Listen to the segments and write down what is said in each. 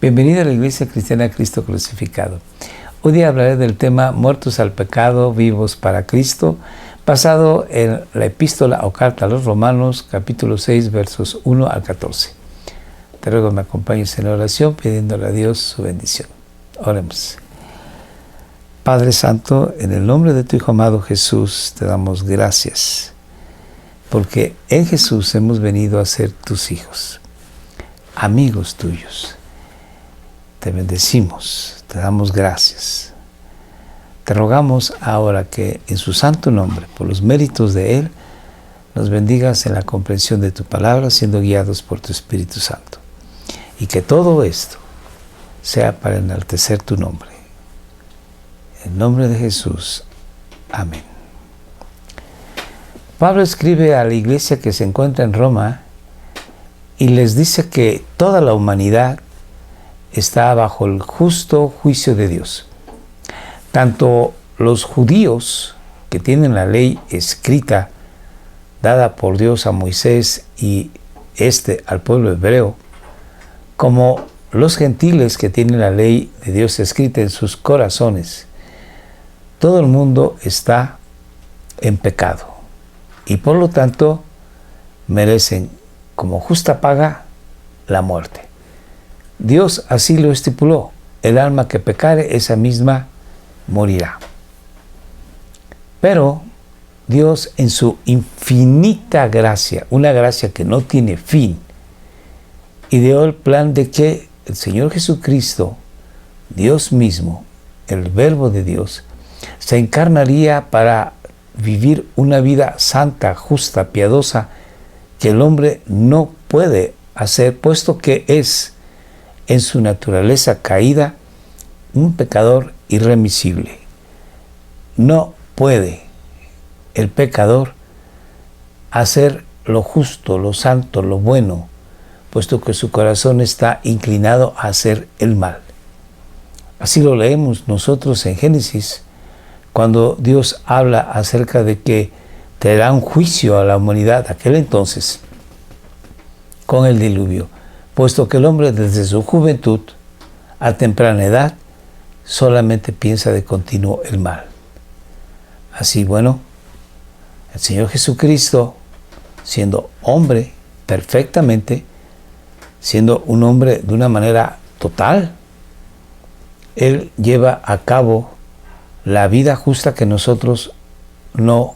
Bienvenido a la Iglesia Cristiana Cristo Crucificado. Hoy día hablaré del tema Muertos al pecado, vivos para Cristo, basado en la epístola o carta a los Romanos, capítulo 6, versos 1 al 14. Te ruego que me acompañes en la oración, pidiéndole a Dios su bendición. Oremos. Padre Santo, en el nombre de tu Hijo amado Jesús, te damos gracias, porque en Jesús hemos venido a ser tus hijos, amigos tuyos. Te bendecimos, te damos gracias. Te rogamos ahora que en su santo nombre, por los méritos de Él, nos bendigas en la comprensión de tu palabra, siendo guiados por tu Espíritu Santo. Y que todo esto sea para enaltecer tu nombre. En nombre de Jesús. Amén. Pablo escribe a la iglesia que se encuentra en Roma y les dice que toda la humanidad está bajo el justo juicio de Dios. Tanto los judíos que tienen la ley escrita dada por Dios a Moisés y al pueblo hebreo, como los gentiles que tienen la ley de Dios escrita en sus corazones. Todo el mundo está en pecado y por lo tanto merecen como justa paga la muerte. Dios así lo estipuló: el alma que pecare, esa misma morirá. Pero Dios, en su infinita gracia, una gracia que no tiene fin, ideó el plan de que el Señor Jesucristo, Dios mismo, el Verbo de Dios, se encarnaría para vivir una vida santa, justa, piadosa, que el hombre no puede hacer, puesto que es en su naturaleza caída un pecador irremisible. No puede el pecador hacer lo justo, lo santo, lo bueno, puesto que su corazón está inclinado a hacer el mal. Así lo leemos nosotros en Génesis, cuando Dios habla acerca de que traerá un juicio a la humanidad aquel entonces con el diluvio, puesto que el hombre desde su juventud a temprana edad solamente piensa de continuo el mal. Así, bueno, el Señor Jesucristo, siendo hombre perfectamente, siendo un hombre de una manera total, Él lleva a cabo la vida justa que nosotros no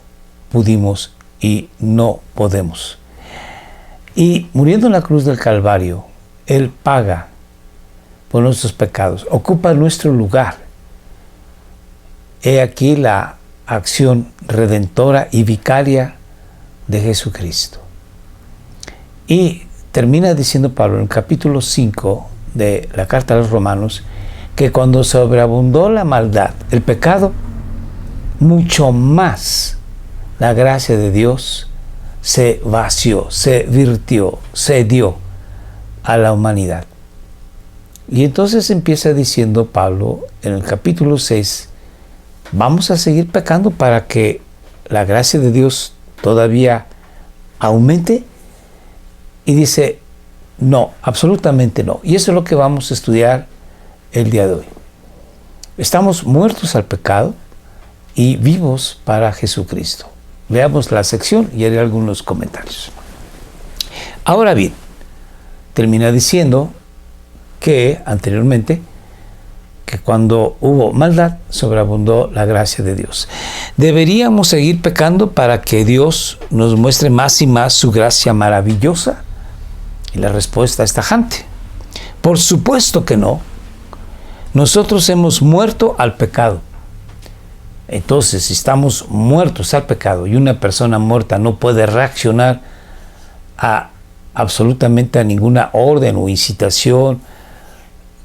pudimos y no podemos. Y muriendo en la cruz del Calvario, Él paga por nuestros pecados, ocupa nuestro lugar. He aquí la acción redentora y vicaria de Jesucristo. Y termina diciendo Pablo en el capítulo 5 de la carta a los Romanos, que cuando sobreabundó la maldad, el pecado, mucho más la gracia de Dios se vació, se virtió, se dio a la humanidad. Y entonces empieza diciendo Pablo en el capítulo 6, vamos a seguir pecando para que la gracia de Dios todavía aumente. Y dice, no, absolutamente no. Y eso es lo que vamos a estudiar el día de hoy. Estamos muertos al pecado y vivos para Jesucristo. Veamos la sección y haré algunos comentarios. Ahora bien, termina diciendo que anteriormente, que cuando hubo maldad, sobreabundó la gracia de Dios. ¿Deberíamos seguir pecando para que Dios nos muestre más y más su gracia maravillosa? Y la respuesta es tajante. Por supuesto que no. Nosotros hemos muerto al pecado. Entonces, si estamos muertos al pecado y una persona muerta no puede reaccionar absolutamente a ninguna orden o incitación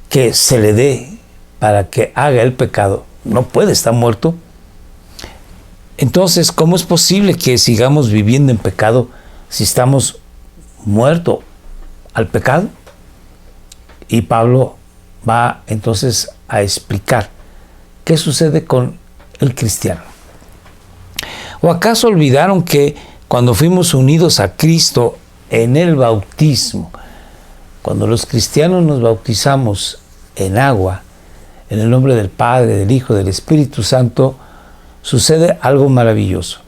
que se le dé para que haga el pecado, no puede estar muerto. Entonces, ¿cómo es posible que sigamos viviendo en pecado si estamos muertos al pecado? Y Pablo va entonces a explicar qué sucede con el cristiano. ¿O acaso olvidaron que cuando fuimos unidos a Cristo en el bautismo, cuando los cristianos nos bautizamos en agua, en el nombre del Padre, del Hijo, del Espíritu Santo, sucede algo maravilloso.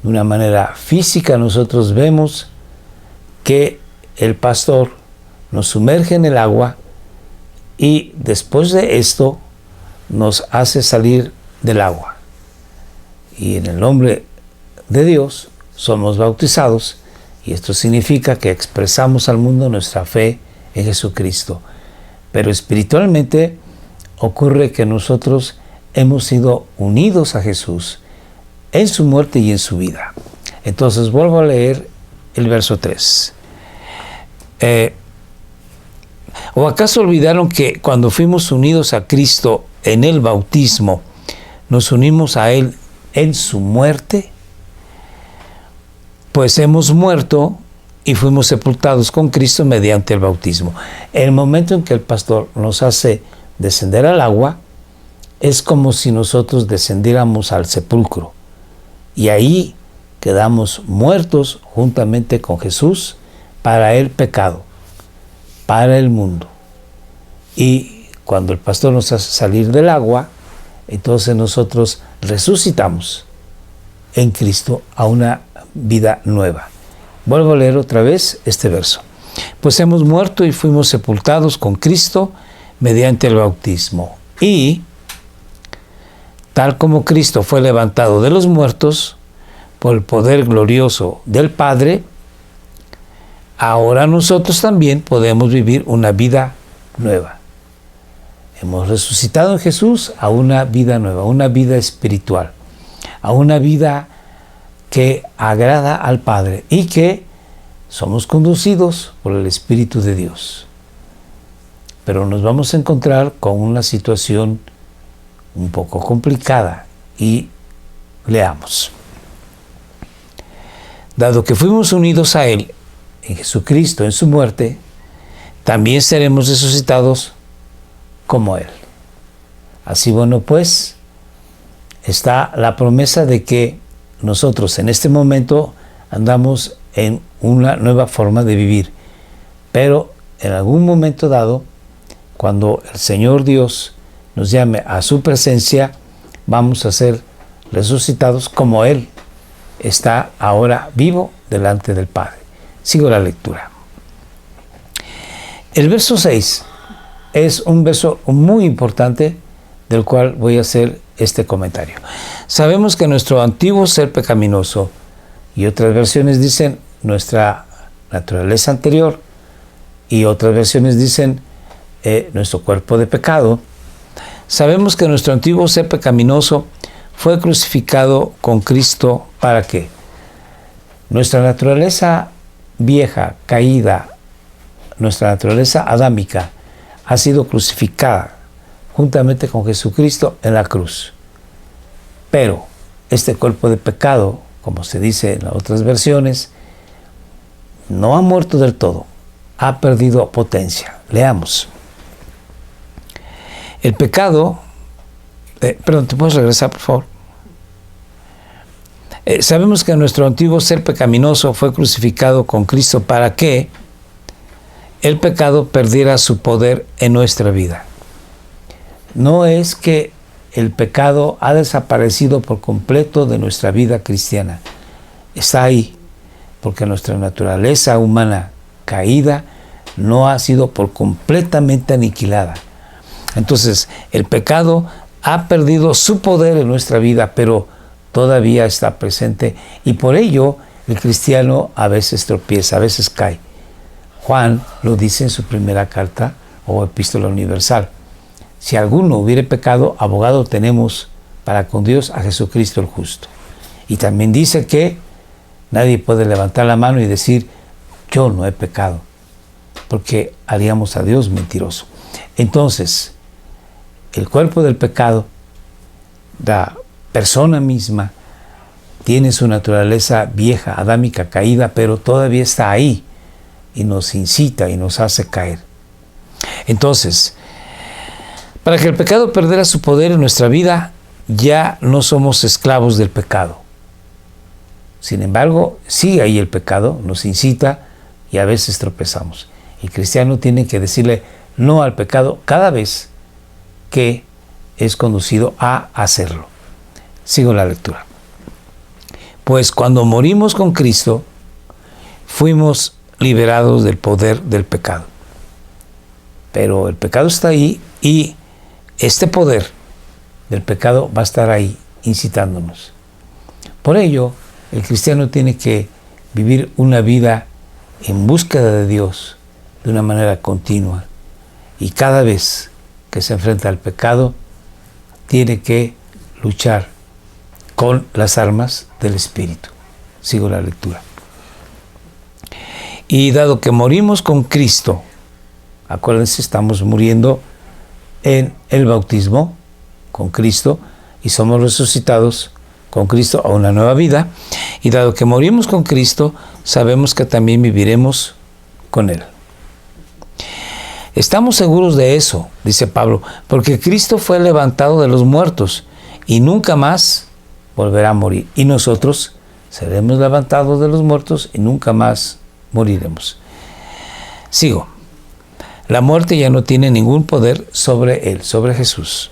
De una manera física nosotros vemos que el pastor nos sumerge en el agua y después de esto nos hace salir del agua. Y en el nombre de Dios somos bautizados, y esto significa que expresamos al mundo nuestra fe en Jesucristo. Pero espiritualmente ocurre que nosotros hemos sido unidos a Jesús en su muerte y en su vida. Entonces vuelvo a leer el verso 3. ¿O acaso olvidaron que cuando fuimos unidos a Cristo en el bautismo, nos unimos a Él en su muerte? Pues hemos muerto y fuimos sepultados con Cristo mediante el bautismo. El momento en que el pastor nos hace descender al agua, es como si nosotros descendiéramos al sepulcro. Y ahí quedamos muertos juntamente con Jesús para el pecado, para el mundo. Y cuando el pastor nos hace salir del agua, entonces nosotros resucitamos en Cristo a una vida nueva. Vuelvo a leer otra vez este verso. Pues hemos muerto y fuimos sepultados con Cristo mediante el bautismo. Y tal como Cristo fue levantado de los muertos por el poder glorioso del Padre, ahora nosotros también podemos vivir una vida nueva. Hemos resucitado en Jesús a una vida nueva, una vida espiritual, a una vida que agrada al Padre y que somos conducidos por el Espíritu de Dios. Pero nos vamos a encontrar con una situación un poco complicada y leamos. Dado que fuimos unidos a Él en Jesucristo en su muerte, también seremos resucitados como Él. Así bueno, pues, está la promesa de que nosotros en este momento andamos en una nueva forma de vivir, pero en algún momento dado, cuando el Señor Dios nos llame a su presencia, vamos a ser resucitados como Él está ahora vivo delante del Padre. Sigo la lectura. El verso 6 es un verso muy importante del cual voy a hacer este comentario. Sabemos que nuestro antiguo ser pecaminoso, y otras versiones dicen nuestra naturaleza anterior, y otras versiones dicen nuestro cuerpo de pecado. Sabemos que nuestro antiguo ser pecaminoso fue crucificado con Cristo. ¿Para qué? Nuestra naturaleza vieja, caída, nuestra naturaleza adámica, ha sido crucificada juntamente con Jesucristo en la cruz. Pero este cuerpo de pecado, como se dice en las otras versiones, no ha muerto del todo, ha perdido potencia. Leamos. El pecado, perdón, ¿te puedes regresar, por favor? Sabemos que nuestro antiguo ser pecaminoso fue crucificado con Cristo para que el pecado perdiera su poder en nuestra vida. No es que el pecado ha desaparecido por completo de nuestra vida cristiana. Está ahí, porque nuestra naturaleza humana caída no ha sido por completamente aniquilada. Entonces, el pecado ha perdido su poder en nuestra vida, pero todavía está presente, y por ello el cristiano a veces tropieza, a veces cae. Juan lo dice en su primera carta o epístola universal. Si alguno hubiere pecado, abogado tenemos para con Dios a Jesucristo el justo. Y también dice que nadie puede levantar la mano y decir, yo no he pecado, porque haríamos a Dios mentiroso. Entonces, el cuerpo del pecado, la persona misma, tiene su naturaleza vieja, adámica, caída, pero todavía está ahí y nos incita y nos hace caer. Entonces, para que el pecado perdiera su poder en nuestra vida, ya no somos esclavos del pecado. Sin embargo, sigue ahí el pecado, nos incita y a veces tropezamos. El cristiano tiene que decirle no al pecado cada vez que es conducido a hacerlo. Sigo la lectura. Pues cuando morimos con Cristo, fuimos liberados del poder del pecado. Pero el pecado está ahí y este poder del pecado va a estar ahí incitándonos. Por ello, el cristiano tiene que vivir una vida en búsqueda de Dios de una manera continua. Y cada vez que se enfrenta al pecado, tiene que luchar con las armas del Espíritu. Sigo la lectura. Y dado que morimos con Cristo, acuérdense, estamos muriendo en el bautismo con Cristo y somos resucitados con Cristo a una nueva vida. Y dado que morimos con Cristo, sabemos que también viviremos con Él. Estamos seguros de eso, dice Pablo, porque Cristo fue levantado de los muertos y nunca más volverá a morir. Y nosotros seremos levantados de los muertos y nunca más moriremos. Sigo. La muerte ya no tiene ningún poder sobre Él, sobre Jesús.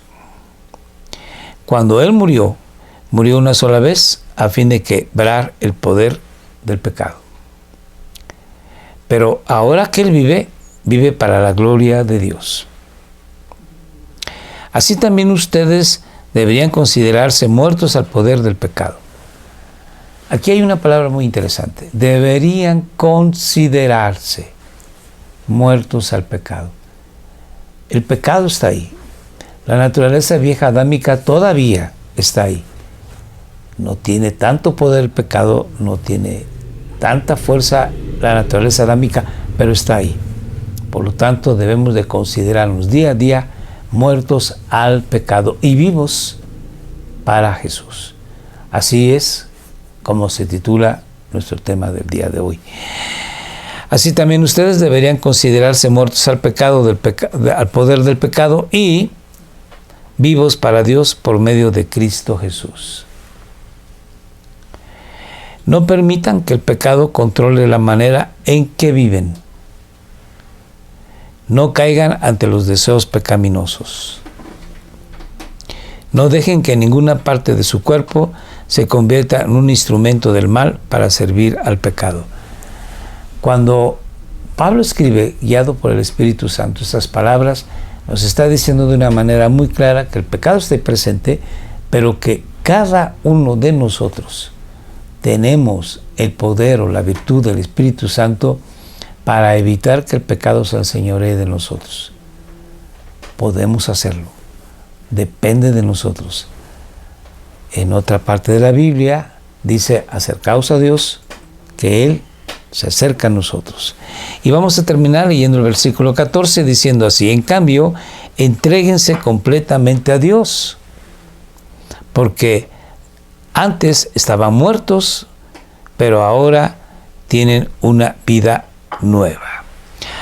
Cuando Él murió, murió una sola vez a fin de quebrar el poder del pecado. Pero ahora que Él vive, vive para la gloria de Dios. Así también ustedes deberían considerarse muertos al poder del pecado. Aquí hay una palabra muy interesante. Deberían considerarse muertos al pecado. El pecado está ahí. La naturaleza vieja adámica todavía está ahí. No tiene tanto poder el pecado, no tiene tanta fuerza la naturaleza adámica, pero está ahí. Por lo tanto, debemos de considerarnos día a día muertos al pecado y vivos para Jesús. Así es como se titula nuestro tema del día de hoy. Así también ustedes deberían considerarse muertos al pecado, al poder del pecado y vivos para Dios por medio de Cristo Jesús. No permitan que el pecado controle la manera en que viven. No caigan ante los deseos pecaminosos. No dejen que ninguna parte de su cuerpo se convierta en un instrumento del mal para servir al pecado. Cuando Pablo escribe, guiado por el Espíritu Santo, estas palabras, nos está diciendo de una manera muy clara que el pecado esté presente, pero que cada uno de nosotros tenemos el poder o la virtud del Espíritu Santo para evitar que el pecado se enseñoree de nosotros. Podemos hacerlo. Depende de nosotros. En otra parte de la Biblia dice, acercaos a Dios, que Él se acerca a nosotros. Y vamos a terminar leyendo el versículo 14 diciendo así, en cambio, entréguense completamente a Dios, porque antes estaban muertos, pero ahora tienen una vida nueva.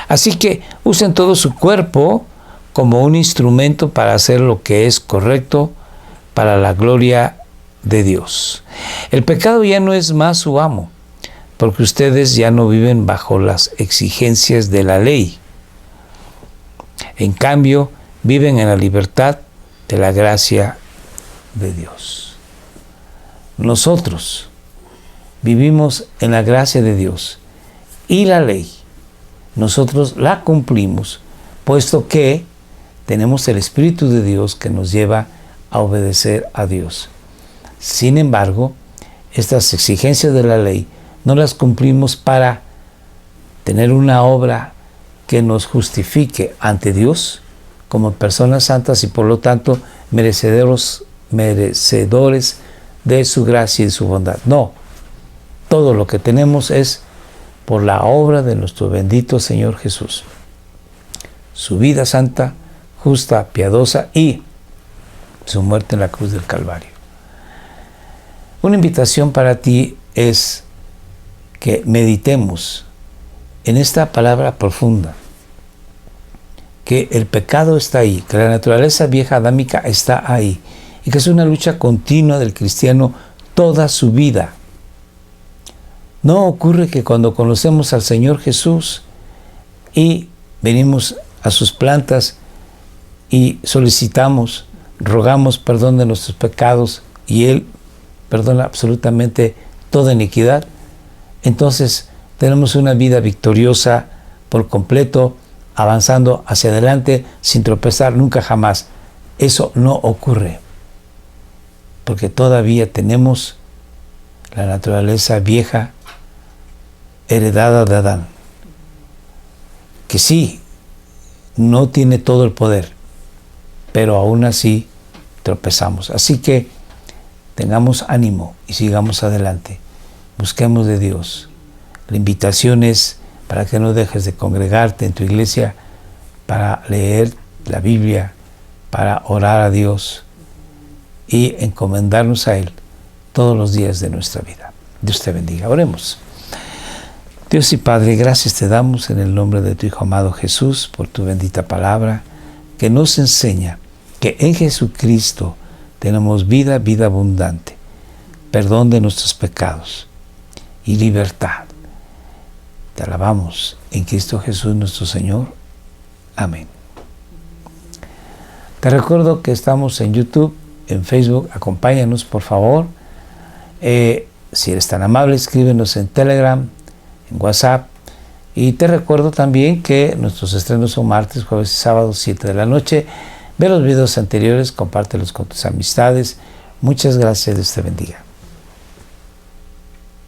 Así que usen todo su cuerpo como un instrumento para hacer lo que es correcto para la gloria de Dios. El pecado ya no es más su amo, porque ustedes ya no viven bajo las exigencias de la ley. En cambio, viven en la libertad de la gracia de Dios. Nosotros vivimos en la gracia de Dios y la ley. Nosotros la cumplimos, puesto que tenemos el Espíritu de Dios que nos lleva a obedecer a Dios. Sin embargo, estas exigencias de la ley no las cumplimos para tener una obra que nos justifique ante Dios como personas santas y por lo tanto merecedores de su gracia y de su bondad. No, todo lo que tenemos es por la obra de nuestro bendito Señor Jesús. Su vida santa, justa, piadosa y su muerte en la cruz del Calvario. Una invitación para ti es que meditemos en esta palabra profunda, que el pecado está ahí, que la naturaleza vieja adámica está ahí y que es una lucha continua del cristiano toda su vida. No ocurre que cuando conocemos al Señor Jesús y venimos a sus plantas y solicitamos, rogamos perdón de nuestros pecados y Él perdona absolutamente toda iniquidad, entonces tenemos una vida victoriosa por completo, avanzando hacia adelante sin tropezar nunca jamás. Eso no ocurre, porque todavía tenemos la naturaleza vieja heredada de Adán, que sí, no tiene todo el poder, pero aún así tropezamos. Así que tengamos ánimo y sigamos adelante. Busquemos de Dios. La invitación es para que no dejes de congregarte en tu iglesia, para leer la Biblia, para orar a Dios y encomendarnos a Él todos los días de nuestra vida. Dios te bendiga. Oremos. Dios y Padre, gracias te damos en el nombre de tu Hijo amado Jesús por tu bendita palabra que nos enseña que en Jesucristo tenemos vida, vida abundante, perdón de nuestros pecados y libertad. Te alabamos en Cristo Jesús nuestro Señor. Amén. Te recuerdo que estamos en YouTube, en Facebook. Acompáñanos, por favor. Si eres tan amable, escríbenos en Telegram, en WhatsApp. Y te recuerdo también que nuestros estrenos son martes, jueves y sábados, 7 de la noche. Ve los videos anteriores, compártelos con tus amistades. Muchas gracias, Dios te bendiga.